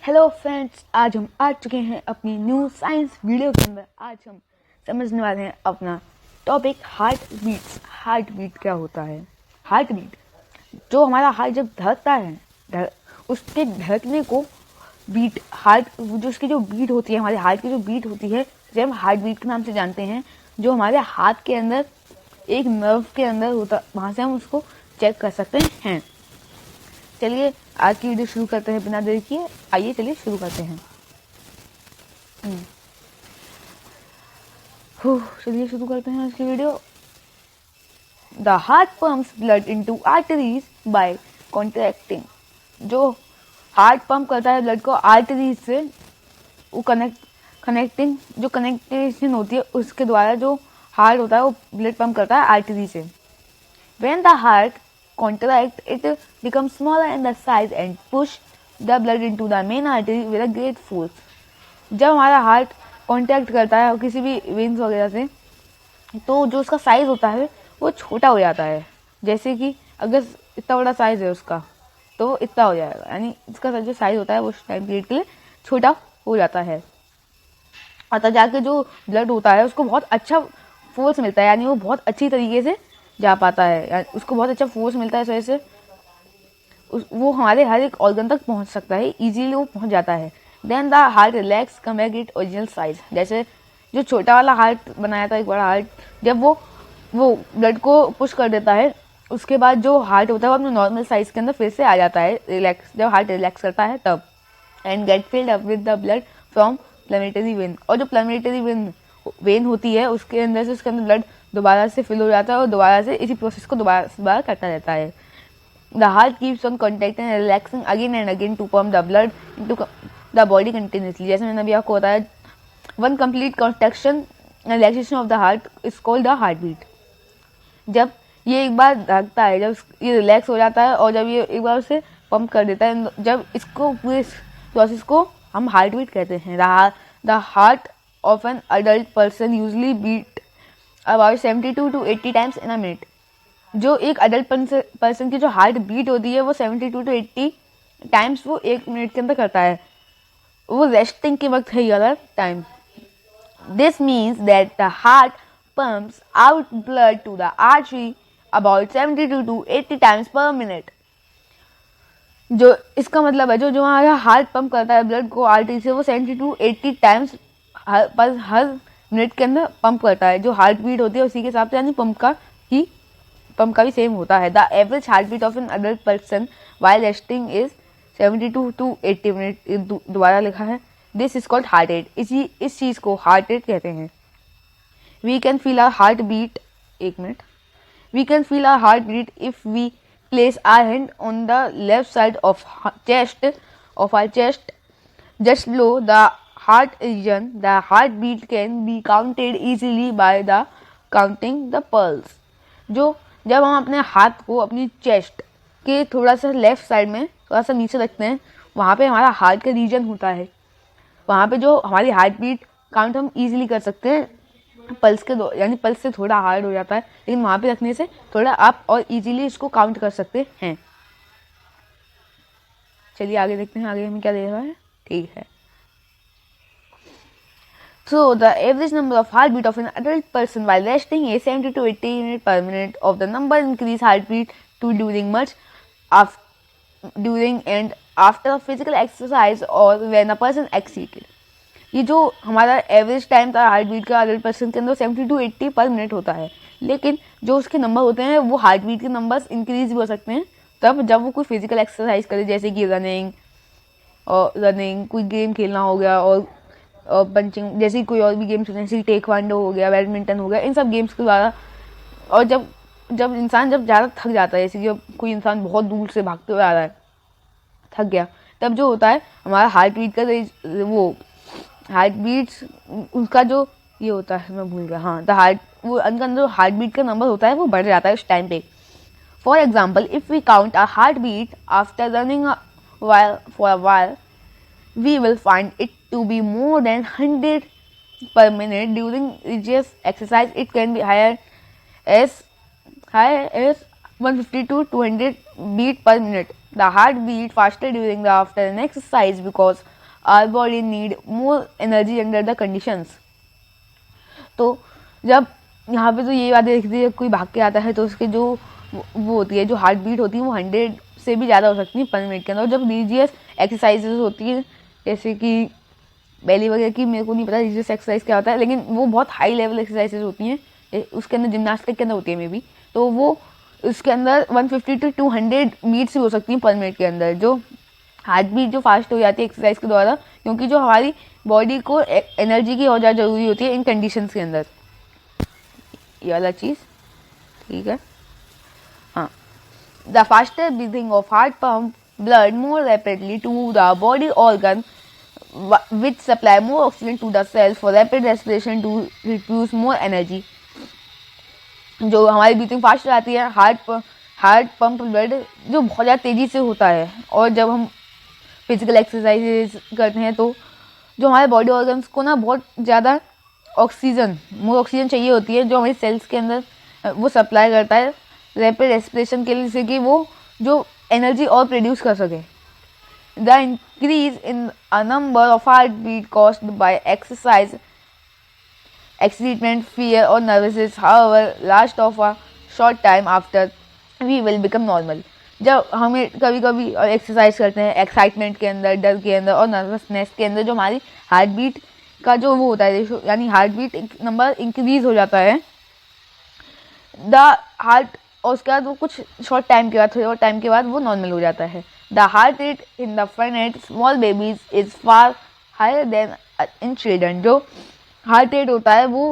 Hello friends, आज हम आ चुके हैं अपनी न्यू साइंस वीडियो के अंदर। आज हम समझने वाले हैं अपना topic heart beats. Heart beat क्या होता है? हार्ट बीट, जो हमारा हार्ट जब धड़कता है उसके धड़कने को बीट, हार्ट जो उसकी जो बीट होती है, हमारे हार्ट की जो बीट होती है उसे हम हार्ट बीट के नाम से जानते हैं। जो हमारे हाथ के अंदर एक नर्व के अंदर होता, वहाँ से हम उसको चेक कर सकते हैं। चलिए आज की वीडियो शुरू करते हैं बिना देर किए। आइए चलिए शुरू करते हैं। चलिए शुरू करते हैं आज की video. The heart pumps blood into arteries by contracting. जो हार्ट पंप करता है ब्लड को आर्टरीज से, वो कनेक्टिंग जो कनेक्टेशन होती है उसके द्वारा जो हार्ट होता है वो ब्लड पंप करता है आर्टरी से। When the heart contract, it becomes smaller in the size and push the blood into the main artery with a great force. जब हमारा हार्ट कॉन्टैक्ट करता है किसी भी वेन्स वगैरह से, तो जो उसका साइज होता है वो छोटा हो जाता है। जैसे कि अगर इतना बड़ा साइज है उसका, तो वो इतना हो जाएगा, यानी इसका जो साइज होता है वो टाइम पीरियड के लिए छोटा हो जाता है। और तब जाके जो ब्लड होता है उसको बहुत अच्छा फोर्स मिलता है, यानी वो बहुत अच्छी तरीके से जा पाता है, उसको बहुत अच्छा फोर्स मिलता है। इस वजह से वो हमारे हर एक ऑर्गन तक पहुंच सकता है, इजीली वो पहुंच जाता है। Then the heart relax come back it original size. जैसे जो छोटा वाला हार्ट बनाया था एक बड़ा हार्ट, जब वो ब्लड को पुश कर देता है, उसके बाद जो हार्ट होता है वो अपने नॉर्मल साइज के अंदर फिर से आ जाता है, रिलैक्स, जब हार्ट रिलैक्स करता है तब। And get filled up with the blood from pulmonary vein. और जो प्लमेटरी वेन होती है उसके अंदर से, उसके अंदर ब्लड दोबारा से फिल हो जाता है और दोबारा से इसी प्रोसेस को दोबारा करता रहता है। The heart keeps on contacting and relaxing again and again to pump the blood into the body continuously. जैसे मैंने अभी आपको बताया, one complete contraction and relaxation of the heart is called the heart beat. जब ये एक बार धड़कता है, जब ये रिलैक्स हो जाता है और जब ये एक बार उसे पंप कर देता है, जब इसको पूरे प्रोसेस को हम हार्ट बीट कहते हैं। The heart of an adult person usually beat about 72 to 80 times in a minute. जो एक अडल्ट पर्सन की जो हार्ट बीट होती है वो 72 to 80 टाइम्स वो एक मिनट के अंदर करता है। वो रेस्टिंग के वक्त है ये वाला time. This means that the heart pumps out blood to the artery about 72 to 80 times पर मिनट। जो इसका मतलब है, जो हमारा हार्ट पंप करता है ब्लड को आर्टरी से, वो 72 to 80 टाइम्स हर मिनट के अंदर पंप करता है। जो हार्ट बीट होती है उसी के हिसाब से, यानी पंप का भी सेम होता है। The average heart beat of an adult person while resting is 72 to 80 minute. दोबारा लिखा है, this is called heart rate. इस चीज को हार्ट रेट कहते हैं। We can feel our heart beat, एक minute, we can feel our heart beat if we place our hand on the left side of our chest just below the heart region. The heartbeat can be counted easily by the counting the pulse. जब हम अपने हाथ को अपनी chest के थोड़ा सा left side में थोड़ा सा नीचे रखते हैं, वहाँ पे हमारा हार्ट का रीजन होता है। वहाँ पे जो हमारी हार्ट बीट काउंट हम इजीली कर सकते हैं पल्स के दो, यानी पल्स से थोड़ा हार्ड हो जाता है, लेकिन वहाँ पे रखने से थोड़ा आप और इजीली इसको काउंट कर सकते हैं। चलिए आगे देखते हैं, आगे हमें क्या दे रहा है। ठीक है, so the average number of heartbeat of an adult person while resting is 70 to 80 units per minute. Of the number increase heartbeat to during and after physical exercise or when a person exceeded. ये जो हमारा average time था heart beat का adult person के अंदर 70 to 80 पर minute होता है, लेकिन जो उसके नंबर होते हैं वो हार्ट बीट के नंबर्स इंक्रीज भी हो सकते हैं तब जब वो कोई फिजिकल एक्सरसाइज करे, जैसे कि रनिंग, कोई गेम खेलना हो गया, और पंचिंग, जैसे कोई और भी गेम्स होते हैं, जैसे टेक्वांडो हो गया, बैडमिंटन हो गया, इन सब गेम्स के द्वारा। और जब इंसान ज़्यादा थक जाता है, जैसे कि कोई इंसान बहुत दूर से भागते हुए आ रहा है, थक गया, तब जो होता है हमारा हार्ट बीट का वो हार्ट बीट्स, उसका जो ये होता है, मैं भूल गया, हाँ, वो अंदर जो हार्ट बीट का नंबर होता है वो बढ़ जाता है उस टाइम पे। For example, if we count a heart beat after running for a while, we will find it to be more than 100 per minute. During rigorous exercise, it can be high as 150 to 200 beat per minute. the heart beat faster during the after an exercise because our body need more energy under the conditions. तो जब यहाँ पे तो ये बात देखती है, कोई भाग के आता है तो उसके जो वो होती है, जो हार्ट बीट होती है वो 100 से भी ज़्यादा हो सकती है पर मिनट के अंदर. जब रिलीजियस एक्सरसाइजेज होती है जैसे कि बेली वगैरह की, मेरे को नहीं पता रिलीजियस एक्सरसाइज क्या होता है, लेकिन वो बहुत हाई लेवल एक्सरसाइजेज होती हैं, उसके अंदर जिम्नास्टिक के अंदर होती है मे बी, तो वो उसके अंदर 150 to 200 बीट्स भी हो सकती हैं पर मिनट के अंदर, जो हार्ट बीट जो फास्ट हो जाती है एक्सरसाइज के द्वारा, क्योंकि जो हमारी बॉडी को एनर्जी की और ज़्यादा ज़रूरी होती है इन कंडीशंस के अंदर. ये वाला चीज़ ठीक है. हाँ, the faster breathing of heart pump blood more rapidly to the body organ which supply more oxygen to the cells for rapid respiration to produce more energy. जो हमारी ब्रीथिंग फास्ट आती है, हार्ट पंप ब्लड जो बहुत ज़्यादा तेज़ी से होता है, और जब हम फिजिकल एक्सरसाइजेज करते हैं तो जो हमारे बॉडी ऑर्गन्स को ना बहुत ज़्यादा मोर ऑक्सीजन चाहिए होती है, जो हमारी सेल्स के अंदर वो सप्लाई करता है रैपिड रेस्पिरेशन के लिए, जिससे कि वो जो एनर्जी और प्रोड्यूस कर सके. The increase in a number of heartbeat caused by exercise, excitement, fear or nervousness, however, last of a short time after we will become normal. जब हमें कभी कभी एक्सरसाइज करते हैं एक्साइटमेंट के अंदर, डर के अंदर और नर्वसनेस के अंदर, जो हमारी हार्ट बीट का जो वो होता है, यानी हार्ट बीट नंबर इंक्रीज हो जाता है. द हार्ट, और उसके बाद वो कुछ शॉर्ट टाइम के बाद, थोड़े और टाइम के बाद वो नॉर्मल हो जाता है. The heart rate in the finite small babies is far higher than in children. जो हार्ट रेट होता है वो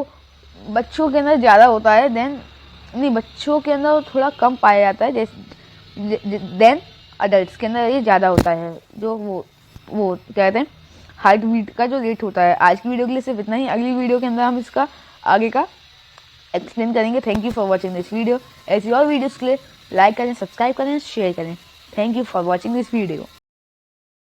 बच्चों के अंदर ज़्यादा होता है बच्चों के अंदर वो थोड़ा कम पाया जाता है, जैसे देन अडल्ट के अंदर ये ज़्यादा होता है. जो वो क्या कहते हैं, हार्ट बीट का जो रेट होता है. आज की वीडियो के लिए सिर्फ इतना ही. अगली वीडियो के अंदर हम इसका आगे का एक्सप्लेन करेंगे. Thank you for watching this video. ऐसी और वीडियोज़ के लिए लाइक करें, सब्सक्राइब करें, शेयर करें. Thank you for watching this video.